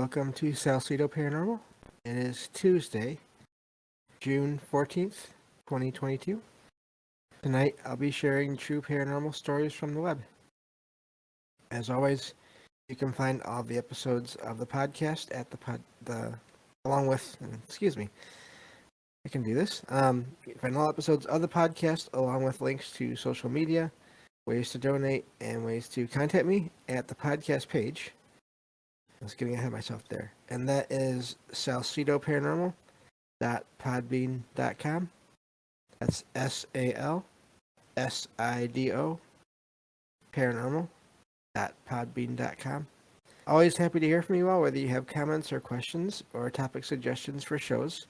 Welcome to Salcedo Paranormal. It is Tuesday, June 14th, 2022. Tonight I'll be sharing true paranormal stories from the web. As always, you can find all the episodes of the podcast at along with, excuse me, I can do this. You can find all episodes of the podcast along with links to social media, ways to donate, and ways to contact me at the podcast page. I was getting ahead of myself there. And that is salcidoparanormal.podbean.com. That's SALSIDO paranormal.podbean.com. Always happy to hear from you all, whether you have comments or questions or topic suggestions for shows,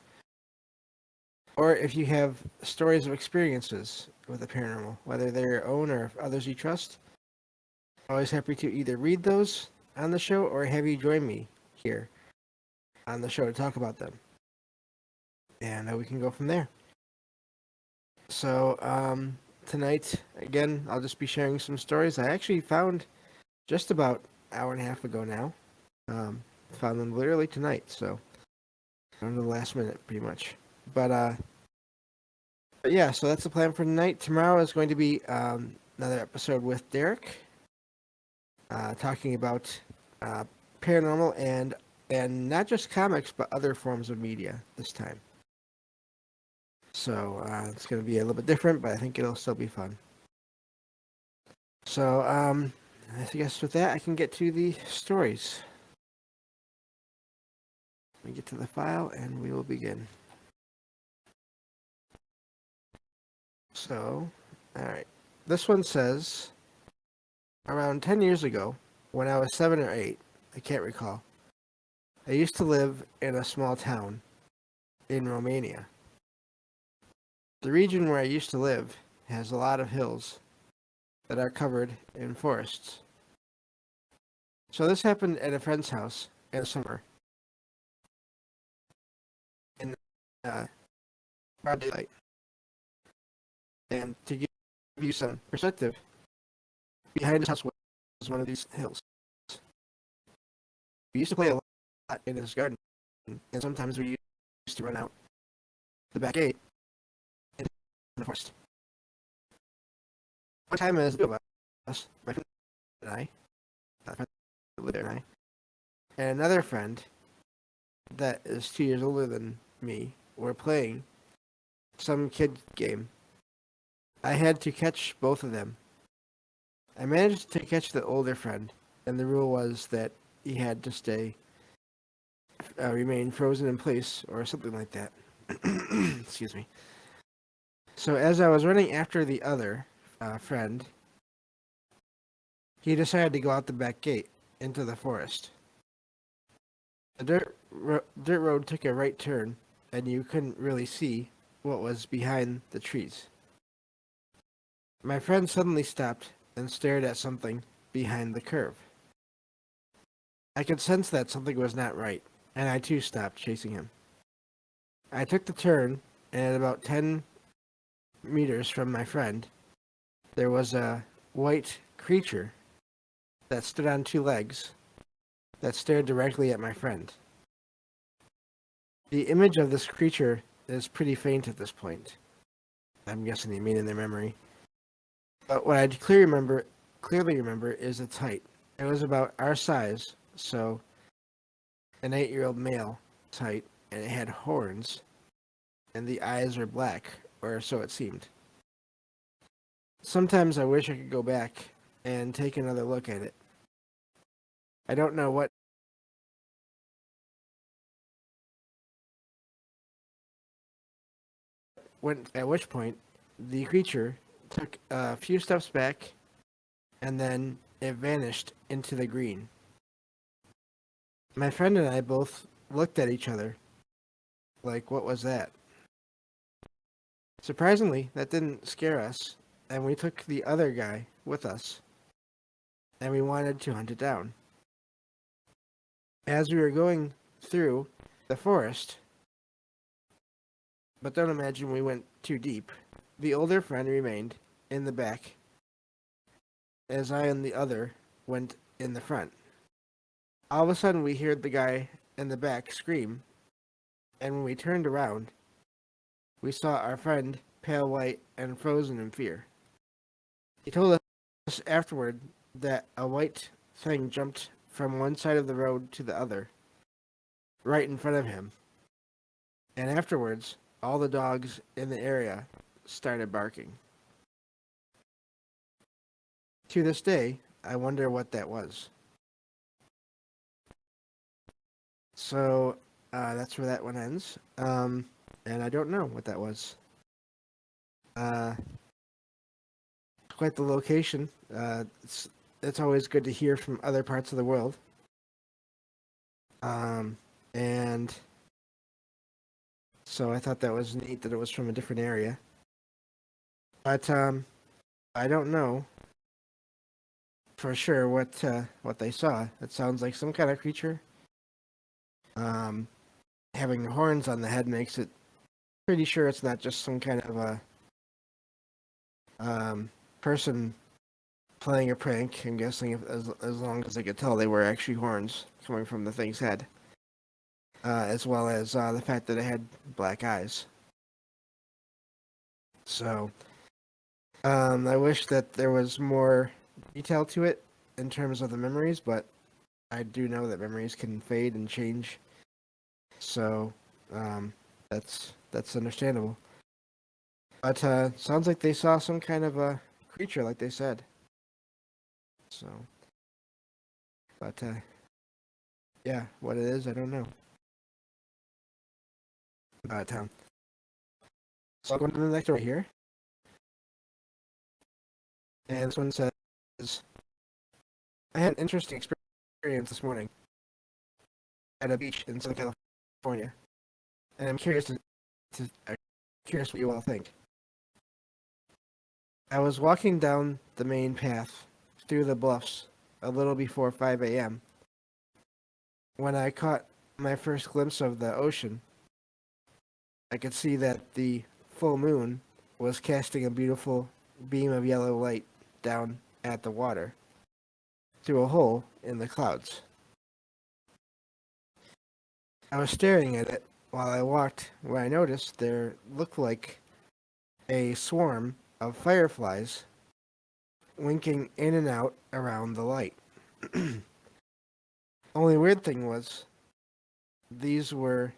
or if you have stories of experiences with the paranormal, whether they're your own or others you trust. Always happy to either read those on the show or have you join me here on the show to talk about them. And we can go from there. So tonight, again, I'll just be sharing some stories I actually found just about an hour and a half ago now. Found them literally tonight, so on the last minute, pretty much. But yeah, so that's the plan for tonight. Tomorrow is going to be another episode with Derek, talking about paranormal and not just comics, but other forms of media this time. So it's going to be a little bit different, but I think it'll still be fun. So I guess with that, I can get to the stories. Let me get to the file, and we will begin. So, all right. This one says, around 10 years ago, when I was 7 or 8, I can't recall, I used to live in a small town in Romania. The region where I used to live has a lot of hills that are covered in forests. So this happened at a friend's house in the summer. In broad daylight. And to give you some perspective, behind his house was one of these hills. We used to play a lot in his garden, and sometimes we used to run out the back gate into the forest. One time, as two of us, my friend and I, that friend that lived there and I, and another friend that is 2 years older than me, were playing some kid game. I had to catch both of them. I managed to catch the older friend, and the rule was that he had to remain frozen in place or something like that. Excuse me. So as I was running after the other friend, he decided to go out the back gate into the forest. The dirt road took a right turn, and you couldn't really see what was behind the trees. My friend suddenly stopped and stared at something behind the curve. I could sense that something was not right, and I too stopped chasing him. I took the turn, and at about 10 meters from my friend, there was a white creature that stood on two legs that stared directly at my friend. The image of this creature is pretty faint at this point. I'm guessing they made in their memory. But what I clearly remember is its height. It was about our size, so an 8-year-old male height, and it had horns, and the eyes were black, or so it seemed. Sometimes I wish I could go back and take another look at it. I don't know what at which point the creature took a few steps back, and then it vanished into the green. My friend and I both looked at each other like, what was that? Surprisingly, that didn't scare us, and we took the other guy with us, and we wanted to hunt it down. As we were going through the forest, but don't imagine we went too deep, the older friend remained in the back, as I and the other went in the front. All of a sudden, we heard the guy in the back scream, and when we turned around, we saw our friend pale white and frozen in fear. He told us afterward that a white thing jumped from one side of the road to the other, right in front of him, and afterwards, all the dogs in the area started barking. To this day, I wonder what that was. So that's where that one ends. And I don't know what that was. Uh, quite the location. It's always good to hear from other parts of the world. And so I thought that was neat that it was from a different area. But I don't know for sure what they saw. It sounds like some kind of creature. Having horns on the head makes it pretty sure it's not just some kind of a person playing a prank. I'm guessing as long as I could tell, they were actually horns coming from the thing's head, as well as the fact that it had black eyes. So I wish that there was more detail to it in terms of the memories, but I do know that memories can fade and change. So that's understandable. But sounds like they saw some kind of a creature, like they said. So, but yeah, what it is, I don't know. But so I'll go to the next story here, and this one says, "I had an interesting experience this morning at a beach in Southern California, and I'm curious what you all think. I was walking down the main path through the bluffs a little before 5 a.m. when I caught my first glimpse of the ocean. I could see that the full moon was casting a beautiful beam of yellow light down at the water through a hole in the clouds. I was staring at it while I walked when I noticed there looked like a swarm of fireflies winking in and out around the light. Only weird thing was, these were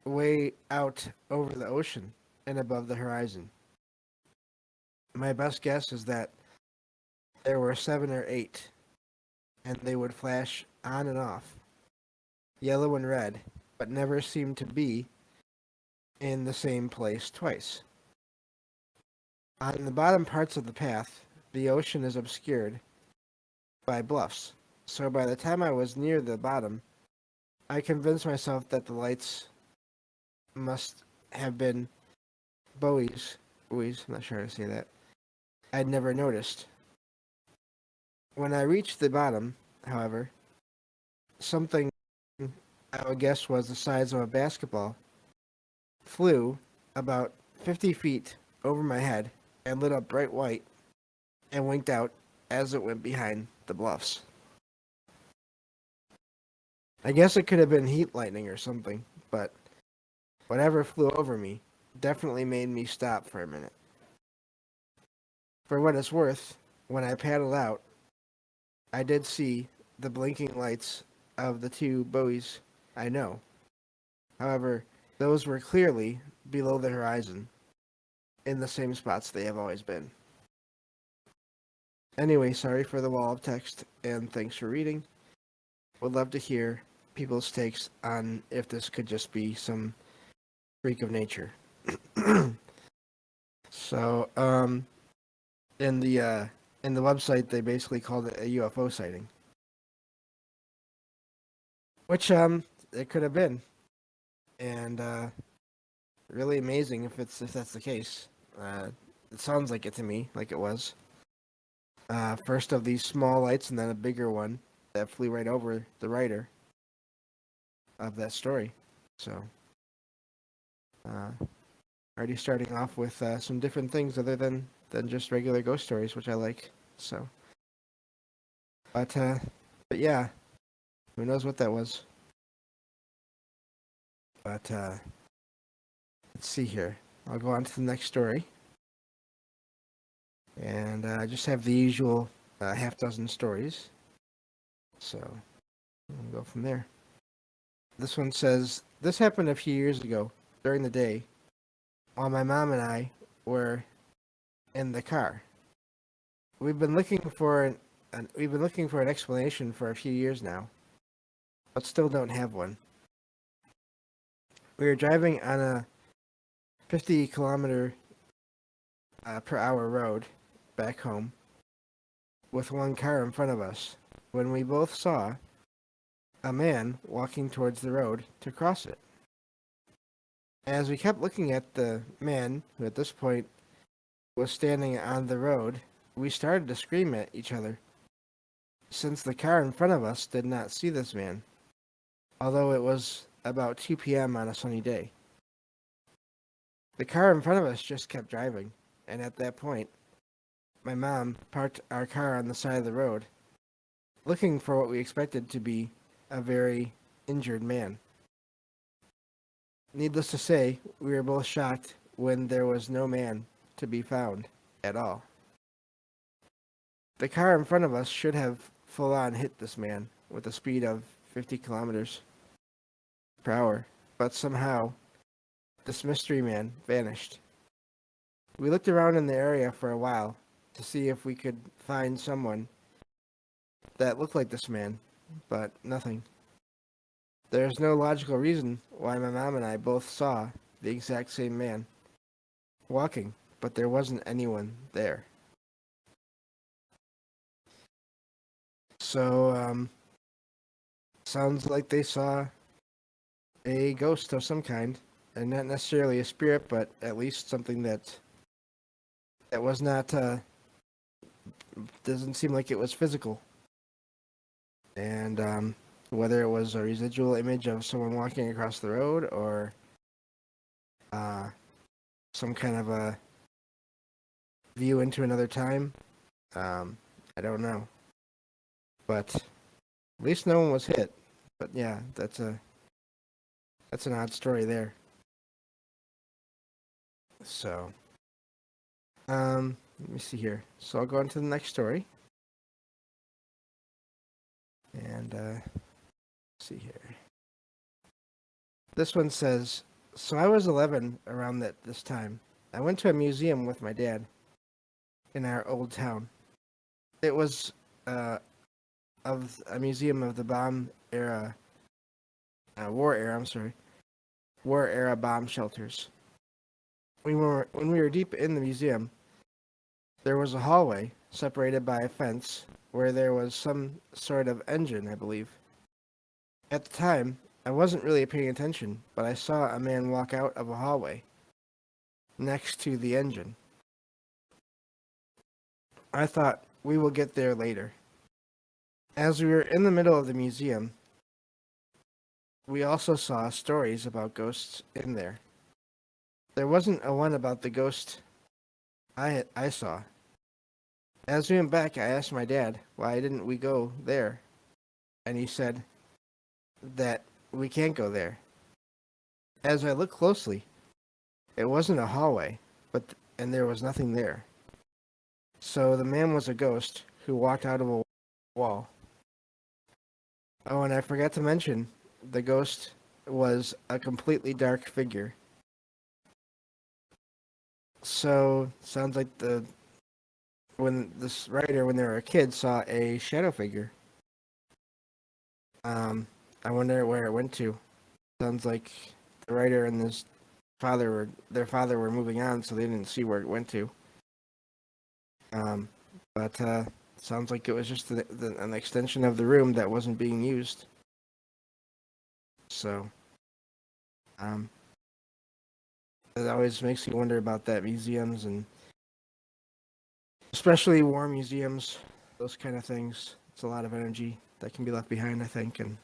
way out over the ocean and above the horizon. My best guess is that there were 7 or 8, and they would flash on and off, yellow and red, but never seemed to be in the same place twice. On the bottom parts of the path, the ocean is obscured by bluffs, so by the time I was near the bottom, I convinced myself that the lights must have been buoys. Buoys, I'm not sure how to say that. I'd never noticed. When I reached the bottom, however, something I would guess was the size of a basketball flew about 50 feet over my head and lit up bright white and winked out as it went behind the bluffs. I guess it could have been heat lightning or something, but whatever flew over me definitely made me stop for a minute. For what it's worth, when I paddled out, I did see the blinking lights of the 2 buoys I know. However, those were clearly below the horizon, in the same spots they have always been. Anyway, sorry for the wall of text, and thanks for reading. Would love to hear people's takes on if this could just be some freak of nature." So, in the website, they basically called it a UFO sighting, which it could have been, and really amazing if that's the case. It sounds like it to me, like it was. First of these small lights, and then a bigger one that flew right over the writer of that story. So, already starting off with some different things other than just regular ghost stories, which I like. So, but yeah, Who knows what that was? But let's see here. I'll go on to the next story. And I just have the usual half dozen stories. So we'll go from there. This one says, this happened a few years ago during the day while my mom and I were in the car. We've been looking for an explanation for a few years now, but still don't have one. We were driving on a 50-kilometer per hour road back home with one car in front of us when we both saw a man walking towards the road to cross it. As we kept looking at the man, who at this point was standing on the road, we started to scream at each other, since the car in front of us did not see this man, although it was about 2 p.m. on a sunny day. The car in front of us just kept driving, and at that point, my mom parked our car on the side of the road, looking for what we expected to be a very injured man. Needless to say, we were both shocked when there was no man to be found at all. The car in front of us should have full-on hit this man with a speed of 50 kilometers per hour, but somehow this mystery man vanished. We looked around in the area for a while to see if we could find someone that looked like this man, but nothing. There's no logical reason why my mom and I both saw the exact same man walking, but there wasn't anyone there. So, sounds like they saw a ghost of some kind, and not necessarily a spirit, but at least something that was not, doesn't seem like it was physical. And whether it was a residual image of someone walking across the road or some kind of a view into another time, I don't know. But at least no one was hit. But yeah, that's an odd story there. So, let me see here. So I'll go on to the next story. And see here. This one says, so I was 11 around this time. I went to a museum with my dad in our old town. It was of a museum of the bomb era, war era bomb shelters. When we were deep in the museum, there was a hallway separated by a fence where there was some sort of engine, I believe. At the time, I wasn't really paying attention, but I saw a man walk out of a hallway next to the engine. I thought, we will get there later. As we were in the middle of the museum, we also saw stories about ghosts in there. There wasn't a one about the ghost I saw. As we went back, I asked my dad, why didn't we go there? And he said that we can't go there. As I looked closely, it wasn't a hallway, and there was nothing there. So the man was a ghost who walked out of a wall. Oh, and I forgot to mention, the ghost was a completely dark figure. So, sounds like when this writer, when they were a kid, saw a shadow figure. I wonder where it went to. Sounds like the writer and their father were moving on, so they didn't see where it went to. But sounds like it was just an extension of the room that wasn't being used. So, it always makes you wonder about that, museums, and especially war museums, those kind of things. It's a lot of energy that can be left behind, I think, and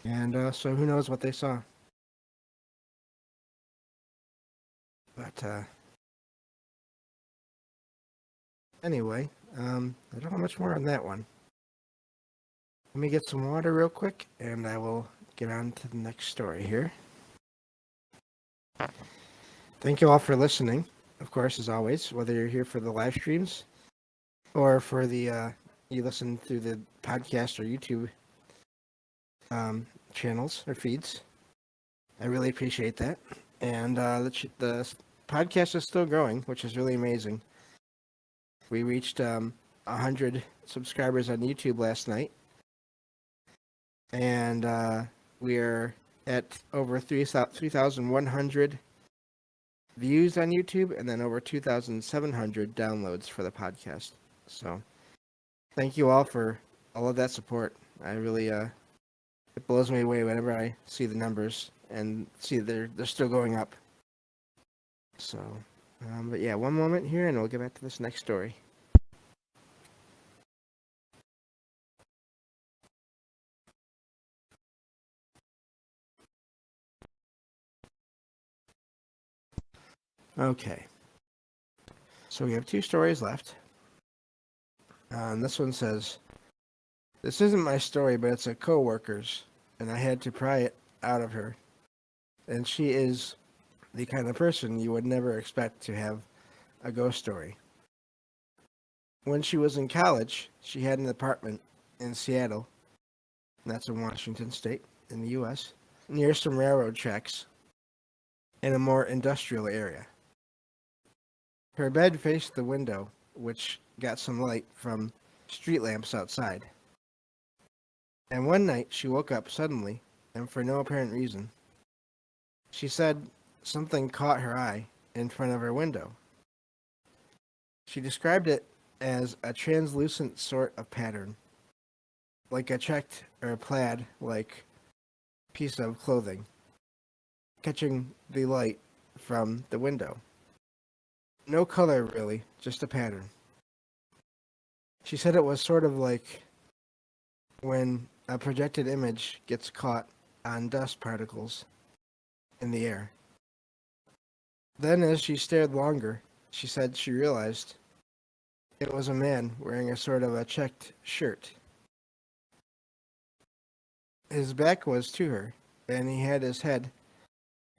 and so who knows what they saw. But anyway, I don't have much more on that one. Let me get some water real quick, and I will get on to the next story here. Thank you all for listening, of course, as always, whether you're here for the live streams or for the you listen through the podcast or YouTube channels or feeds. I really appreciate that. And the podcast is still growing, which is really amazing. We reached 100 subscribers on YouTube last night. And we are at over 3,100 views on YouTube and then over 2,700 downloads for the podcast. So thank you all for all of that support. I really, it blows me away whenever I see the numbers and see they're still going up. So, but yeah, one moment here and we'll get back to this next story. Okay. So we have 2 stories left. And this one says, "This isn't my story, but it's a coworker's, and I had to pry it out of her. And she is the kind of person you would never expect to have a ghost story. When she was in college, she had an apartment in Seattle, and that's in Washington State, in the U.S., near some railroad tracks in a more industrial area. Her bed faced the window, which got some light from street lamps outside. And one night she woke up suddenly, and for no apparent reason. She said something caught her eye in front of her window. She described it as a translucent sort of pattern, like a checked or plaid-like piece of clothing, catching the light from the window. No color, really, just a pattern. She said it was sort of like when a projected image gets caught on dust particles in the air. Then, as she stared longer, she said she realized it was a man wearing a sort of a checked shirt. His back was to her, and he had his head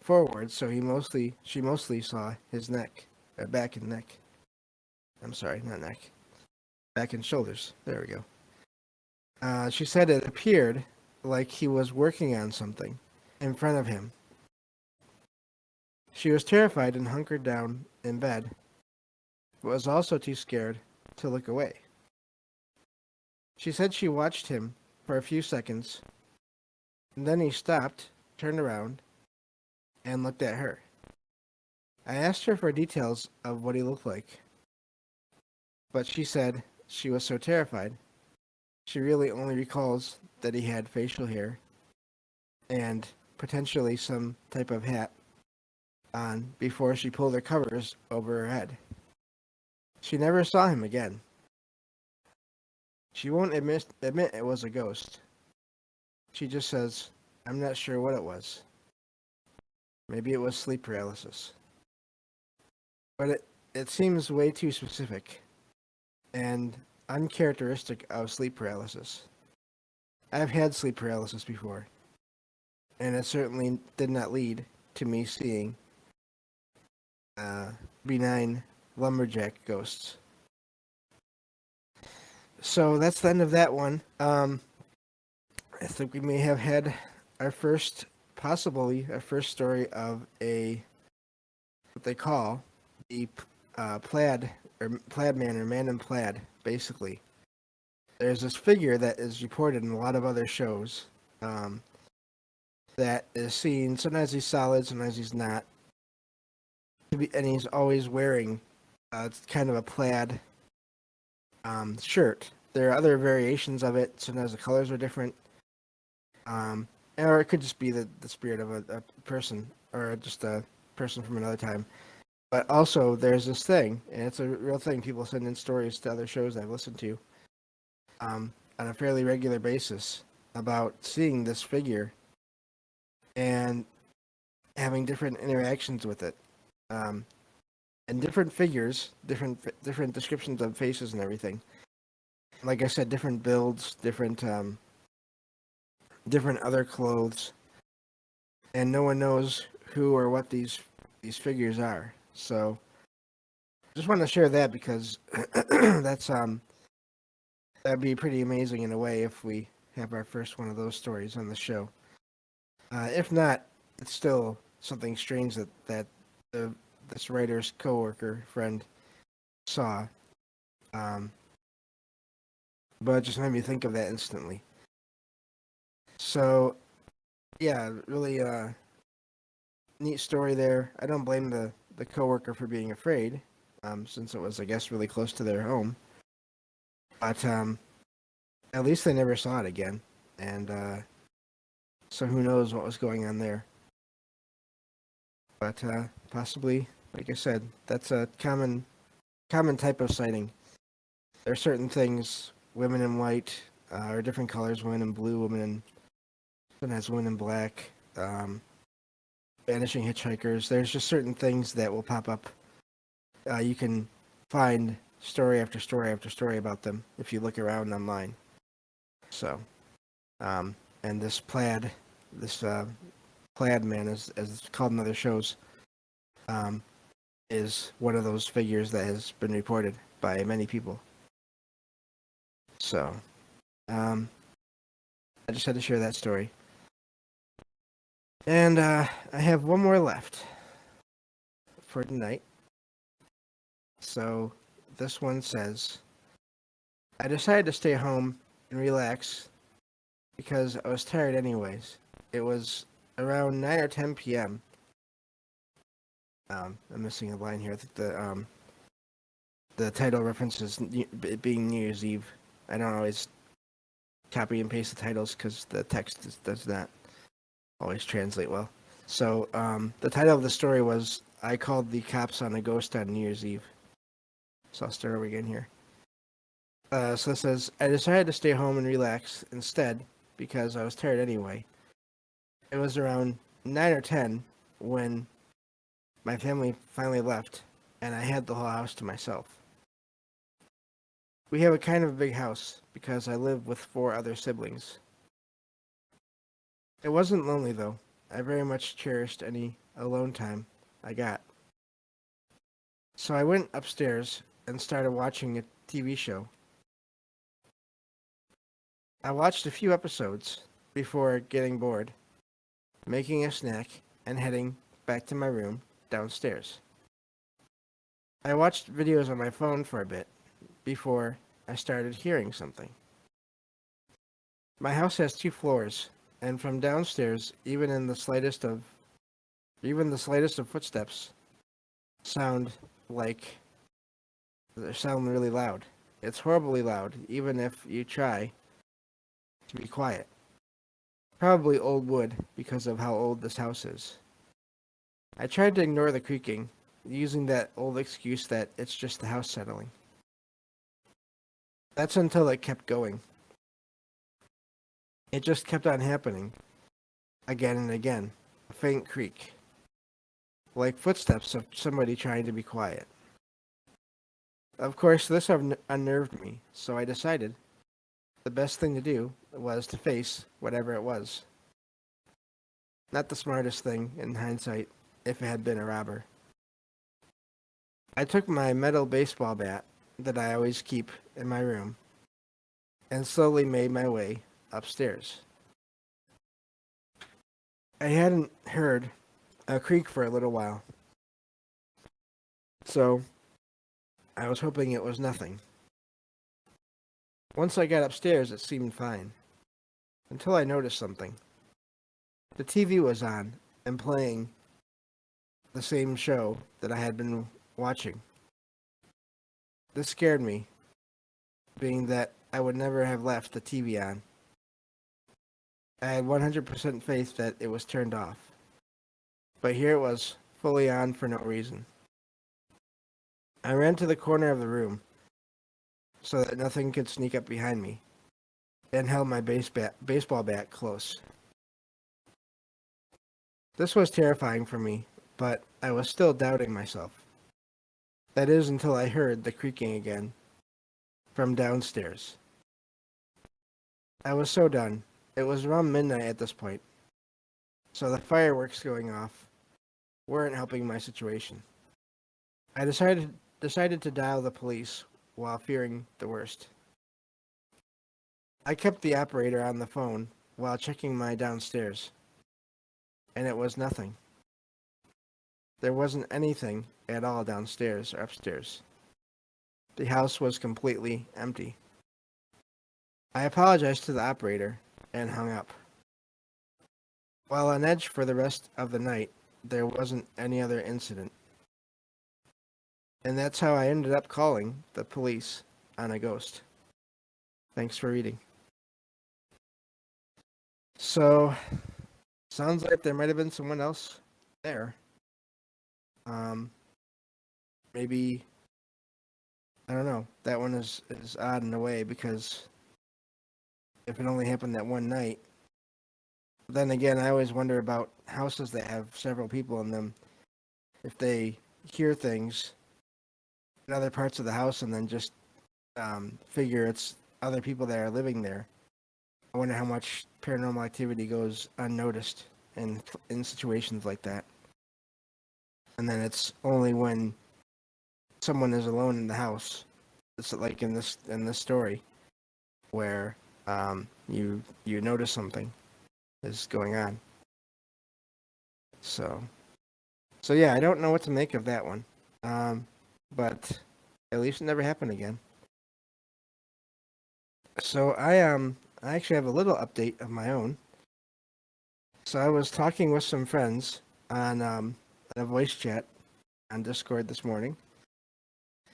forward, so she mostly saw his neck, back and neck. I'm sorry, not neck. Back and shoulders. There we go. She said it appeared like he was working on something in front of him. She was terrified and hunkered down in bed, but was also too scared to look away. She said she watched him for a few seconds, and then he stopped, turned around, and looked at her. I asked her for details of what he looked like, but she said she was so terrified, she really only recalls that he had facial hair and potentially some type of hat on before she pulled her covers over her head. She never saw him again. She won't admit it was a ghost. She just says, I'm not sure what it was. Maybe it was sleep paralysis. But it seems way too specific and uncharacteristic of sleep paralysis. I've had sleep paralysis before, and it certainly did not lead to me seeing benign lumberjack ghosts. So that's the end of that one. I think we may have had our first story of what they call the plaid man or man in plaid, basically. There's this figure that is reported in a lot of other shows that is seen. Sometimes he's solid, sometimes he's not. And he's always wearing kind of a plaid shirt. There are other variations of it. Sometimes the colors are different. Or it could just be the spirit of a person or just a person from another time. But also, there's this thing, and it's a real thing. People send in stories to other shows I've listened to on a fairly regular basis about seeing this figure and having different interactions with it. And different figures, different descriptions of faces and everything. Like I said, different builds, different different other clothes, and no one knows who or what these figures are. So just want to share that because that's that'd be pretty amazing in a way if we have our first one of those stories on the show. If not, it's still something strange that this writer's coworker friend saw. Um, but it just made me think of that instantly. So yeah, really neat story there. I don't blame the coworker for being afraid, since it was, I guess, really close to their home. But at least they never saw it again, and so who knows what was going on there. But possibly, like I said, that's a common type of sighting. There are certain things, women in white, or different colors, women in blue, women in sometimes women in black, vanishing hitchhikers. There's just certain things that will pop up. You can find story after story after story about them if you look around online. So, and this plaid man, as it's called in other shows, is one of those figures that has been reported by many people. So, I just had to share that story. And I have one more left for tonight. So, this one says, I decided to stay home and relax because I was tired anyways. It was around 9 or 10 p.m. I'm missing a line here. I think the title references it being New Year's Eve. I don't always copy and paste the titles because the text does not always translate well. So the title of the story was I Called the Cops on a Ghost on New Year's Eve. So I'll start over again here. So it says, I decided to stay home and relax instead because I was tired anyway. It was around 9 or 10 when my family finally left and I had the whole house to myself. We have a kind of big house because I live with 4 other siblings. It wasn't lonely though. I very much cherished any alone time I got. So I went upstairs and started watching a TV show. I watched a few episodes before getting bored, making a snack, and heading back to my room downstairs. I watched videos on my phone for a bit before I started hearing something. My house has 2 floors, and from downstairs, even the slightest of footsteps sound really loud. It's horribly loud, even if you try to be quiet. Probably old wood because of how old this house is. I tried to ignore the creaking, using that old excuse that it's just the house settling. That's until it kept going. It just kept on happening, again and again, a faint creak, like footsteps of somebody trying to be quiet. Of course, this unnerved me, so I decided the best thing to do was to face whatever it was. Not the smartest thing, in hindsight, if it had been a robber. I took my metal baseball bat that I always keep in my room and slowly made my way upstairs. I hadn't heard a creak for a little while, so I was hoping it was nothing. Once I got upstairs, it seemed fine, until I noticed something. The TV was on and playing the same show that I had been watching. This scared me, being that I would never have left the TV on. I had 100% faith that it was turned off. But here it was, fully on for no reason. I ran to the corner of the room so that nothing could sneak up behind me and held my baseball bat close. This was terrifying for me, but I was still doubting myself. That is until I heard the creaking again from downstairs. I was so done It was around midnight at this point, so the fireworks going off weren't helping my situation. I decided to dial the police while fearing the worst. I kept the operator on the phone while checking my downstairs, and it was nothing. There wasn't anything at all downstairs or upstairs. The house was completely empty. I apologized to the operator and hung up. While on edge for the rest of the night, there wasn't any other incident. And that's how I ended up calling the police on a ghost. Thanks for reading. So, sounds like there might have been someone else there. Maybe, I don't know. That one is odd in a way because if it only happened that one night. Then again, I always wonder about houses that have several people in them. If they hear things in other parts of the house and then just figure it's other people that are living there. I wonder how much paranormal activity goes unnoticed in situations like that. And then it's only when someone is alone in the house, it's like in this story, where you notice something is going on. So yeah, I don't know what to make of that one, but at least it never happened again. So I actually have a little update of my own. So I was talking with some friends on a voice chat on Discord this morning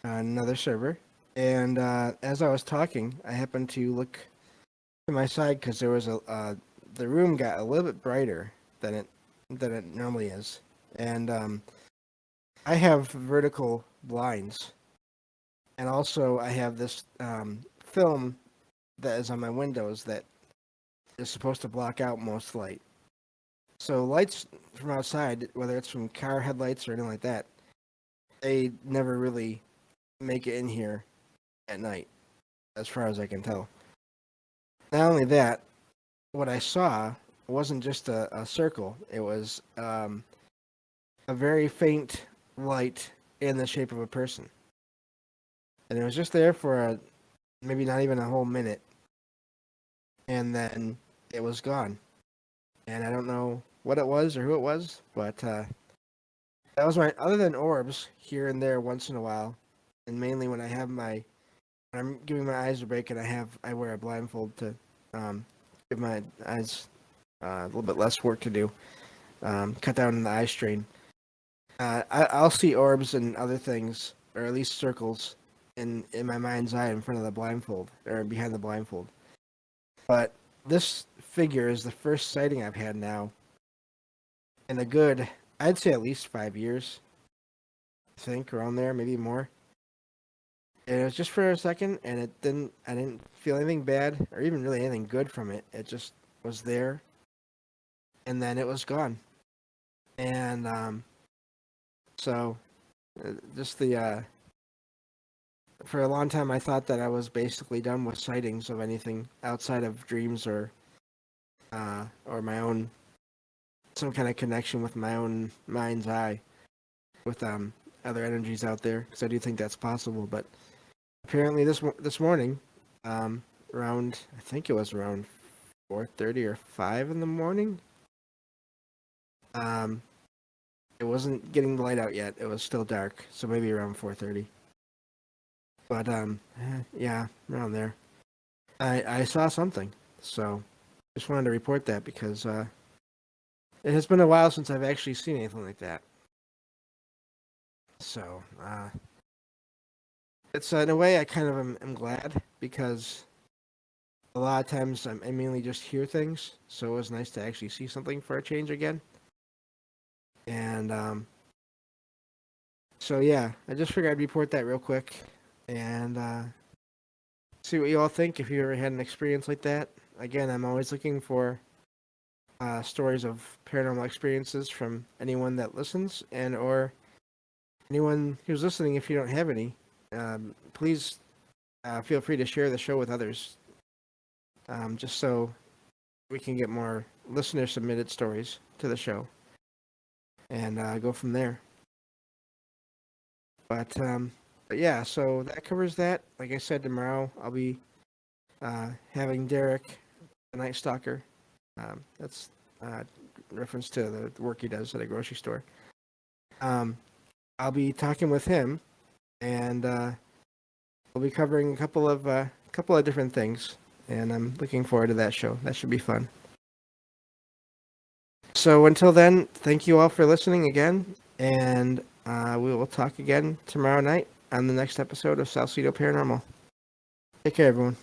on another server, and as I was talking, I happened to look to my side because there was the room got a little bit brighter than it normally is, and I have vertical blinds, and also I have this film that is on my windows that is supposed to block out most light. So lights from outside, whether it's from car headlights or anything like that, they never really make it in here at night, as far as I can tell. Not only that, what I saw wasn't just a circle. It was a very faint light in the shape of a person. And it was just there for maybe not even a whole minute. And then it was gone. And I don't know what it was or who it was, but that was other than orbs here and there once in a while, and mainly when I'm giving my eyes a break and I wear a blindfold to give my eyes a little bit less work to do, cut down on the eye strain. I'll see orbs and other things, or at least circles, in my mind's eye in front of the blindfold, or behind the blindfold. But this figure is the first sighting I've had now in a good, I'd say at least 5 years. I think around there, maybe more. And it was just for a second, and I didn't feel anything bad or even really anything good from it. It just was there, and then it was gone. And so just for a long time I thought that I was basically done with sightings of anything outside of dreams or my own, some kind of connection with my own mind's eye with other energies out there, because I do think that's possible. But apparently this morning, around, I think it was around 4:30 or 5 in the morning, it wasn't getting the light out yet. It was still dark, so maybe around 4:30. But yeah, around there, I saw something. So just wanted to report that because it has been a while since I've actually seen anything like that. So it's in a way I kind of am glad, because a lot of times I mainly just hear things. So it was nice to actually see something for a change again. And so yeah, I just figured I'd report that real quick and see what you all think if you ever had an experience like that. Again, I'm always looking for stories of paranormal experiences from anyone that listens, and or anyone who's listening. If you don't have any, please feel free to share the show with others, just so we can get more listener submitted stories to the show and go from there. But yeah, so that covers that. Like I said, tomorrow I'll be having Derek, the Night Stalker. That's reference to the work he does at a grocery store. I'll be talking with him, and we'll be covering a couple of different things. And I'm looking forward to that show. That should be fun. So until then, thank you all for listening again, and we will talk again tomorrow night on the next episode of Salcedo Paranormal. Take care, everyone.